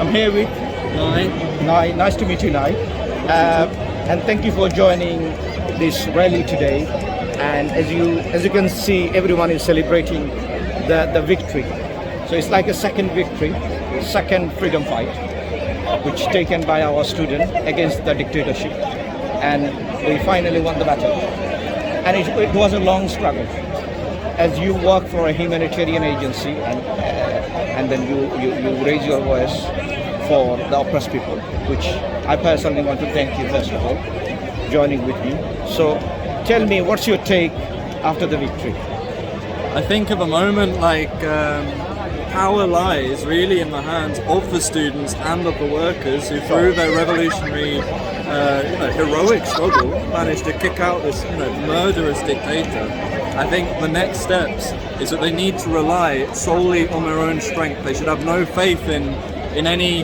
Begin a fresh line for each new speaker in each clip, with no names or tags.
I'm here with Nai. Nice to meet you, Nai. And thank you for joining this rally today. And as you can see, everyone is celebrating the victory. So it's like a second victory, second freedom fight, which taken by our student against the dictatorship. And we finally won the battle. And it was a long struggle. As you work for a humanitarian agency and then you raise your voice for the oppressed people, which I personally want to thank you first of all, joining with me. So tell me, what's your take after the victory?
I think at the moment, power lies really in the hands of the students and of the workers who, through their revolutionary, heroic struggle, managed to kick out this, murderous dictator. I think the next steps is that they need to rely solely on their own strength. They should have no faith in any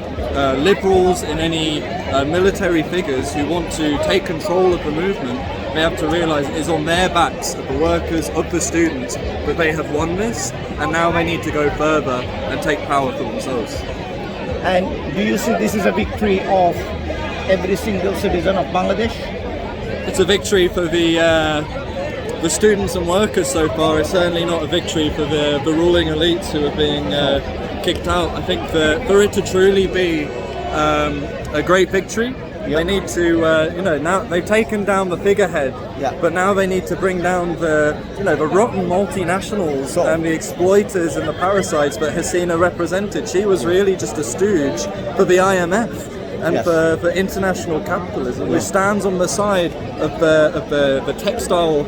liberals, in any military figures who want to take control of the movement. They have to realise it is on their backs, of the workers, of the students, that they have won this, and now they need to go further and take power for themselves.
And do you see this is a victory of every single citizen of Bangladesh?
It's a victory for the students and workers so far. It's certainly not a victory for the ruling elites who are being kicked out. I think for it to truly be a great victory, they need to, now they've taken down the figurehead, but now they need to bring down the rotten multinationals and the exploiters and the parasites that Hasina represented. She was really just a stooge for the IMF and for international capitalism, which stands on the side of the textile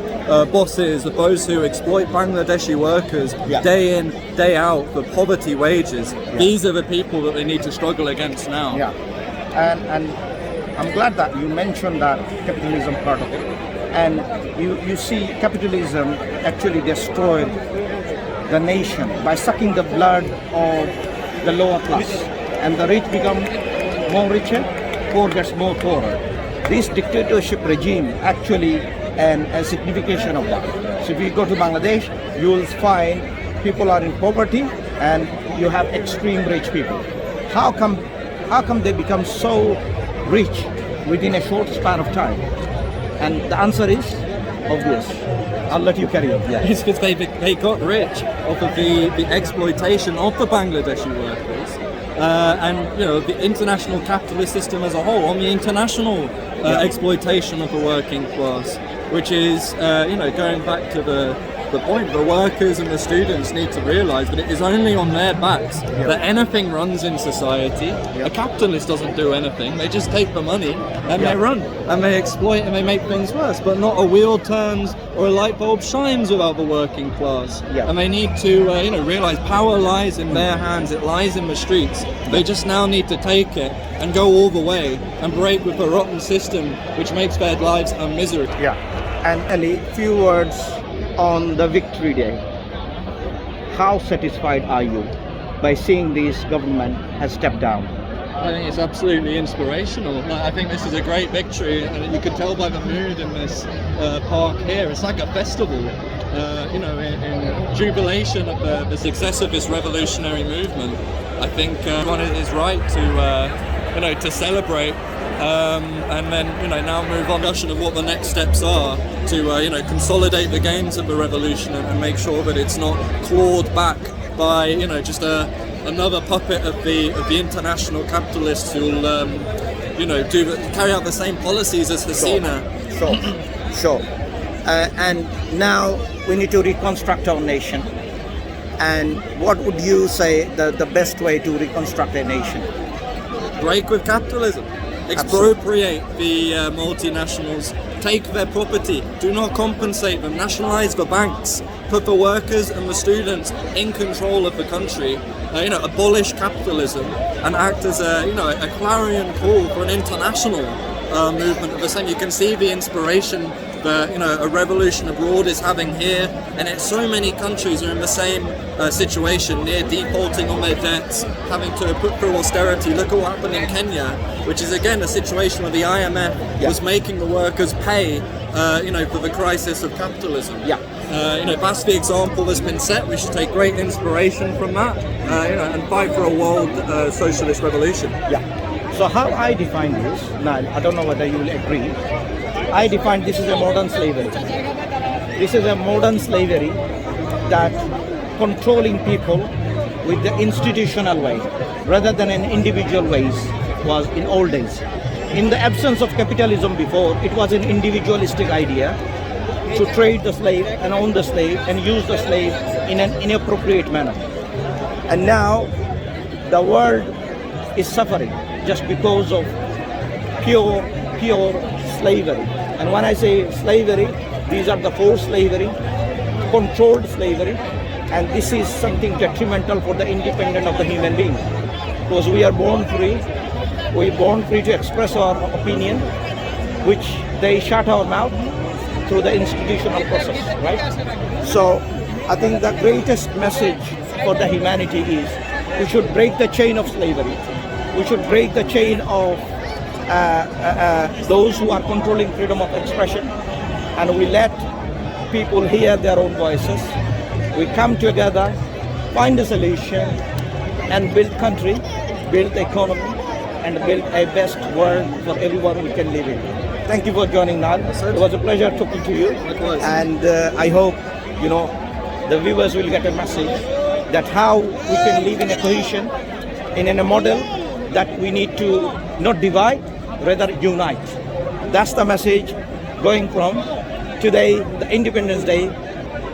bosses, of those who exploit Bangladeshi workers day in, day out for poverty wages. These are the people that they need to struggle against now.
And I'm glad that you mentioned that capitalism part of it. And you see capitalism actually destroyed the nation by sucking the blood of the lower class. And the rich become more richer, poor gets more poorer. This dictatorship regime actually a signification of that. So if you go to Bangladesh, you will find people are in poverty and you have extreme rich people. How come they become so rich within a short span of time? And the answer is obvious. I'll let you carry on.
It's because they got rich off of the exploitation of the Bangladeshi workers. And the international capitalist system as a whole, on the international exploitation of the working class, which is going back to the point, the workers and the students need to realise that it is only on their backs that anything runs in society. A capitalist doesn't do anything, they just take the money and they run and they exploit and they make things worse, but not a wheel turns or a light bulb shines without the working class. And they need to realise power lies in their hands, it lies in the streets. They just now need to take it and go all the way and break with the rotten system which makes their lives a misery.
And Ali, few words on the victory day. How satisfied are you by seeing this government has stepped down?
I think it's absolutely inspirational. I think this is a great victory, and you can tell by the mood in this park here. It's like a festival, in jubilation of the success of this revolutionary movement. I think everyone is right to celebrate. And then now move on discussion of what the next steps are to consolidate the gains of the revolution and make sure that it's not clawed back by just another puppet of the international capitalists who'll carry out the same policies as Hasina.
Sure. And now we need to reconstruct our nation. And what would you say the best way to reconstruct a nation?
Break with capitalism. Expropriate the multinationals, take their property, do not compensate them, nationalise the banks, put the workers and the students in control of the country, abolish capitalism and act as a clarion call for an international movement of the same. You can see the inspiration that a revolution abroad is having here, and it's so many countries are in the same situation, near defaulting on their debts, having to put through austerity. Look at what happened in Kenya, which is again a situation where the IMF was making the workers pay for the crisis of capitalism. that's the example that's been set. We should take great inspiration from that, and fight for a world socialist revolution.
Yeah. So how I define this, Niall, I don't know whether you will agree. I define this as a modern slavery. This is a modern slavery that controlling people with the institutional way rather than an individual ways was in old days. In the absence of capitalism before, it was an individualistic idea to trade the slave and own the slave and use the slave in an inappropriate manner. And now the world is suffering just because of pure slavery. And when I say slavery, these are the forced slavery, controlled slavery, and this is something detrimental for the independence of the human being. Because we are born free, we're born free to express our opinion, which they shut our mouth through the institutional process, right? So I think the greatest message for the humanity is we should break the chain of slavery. We should break the chain of those who are controlling freedom of expression, and we let people hear their own voices. We come together, find a solution, and build country, build economy, and build a best world for everyone we can live in. Thank you for joining, Niall. It was a pleasure talking to you.
Likewise.
And I hope, the viewers will get a message that how we can live in a cohesion, in a model that we need to not divide, rather unite. That's the message going from today, the Independence Day,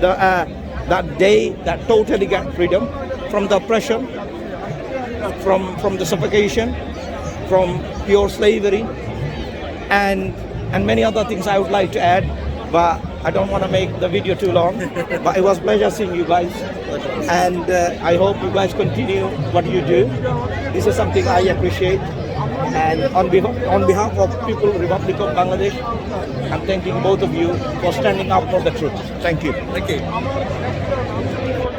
that day that totally got freedom from the oppression, from the suffocation, from pure slavery, and many other things I would like to add, but I don't want to make the video too long. But it was a pleasure seeing you guys, and I hope you guys continue what you do. This is something I appreciate, and on behalf of People Republic of Bangladesh, I'm thanking both of you for standing up for the truth. Thank you.
Thank you.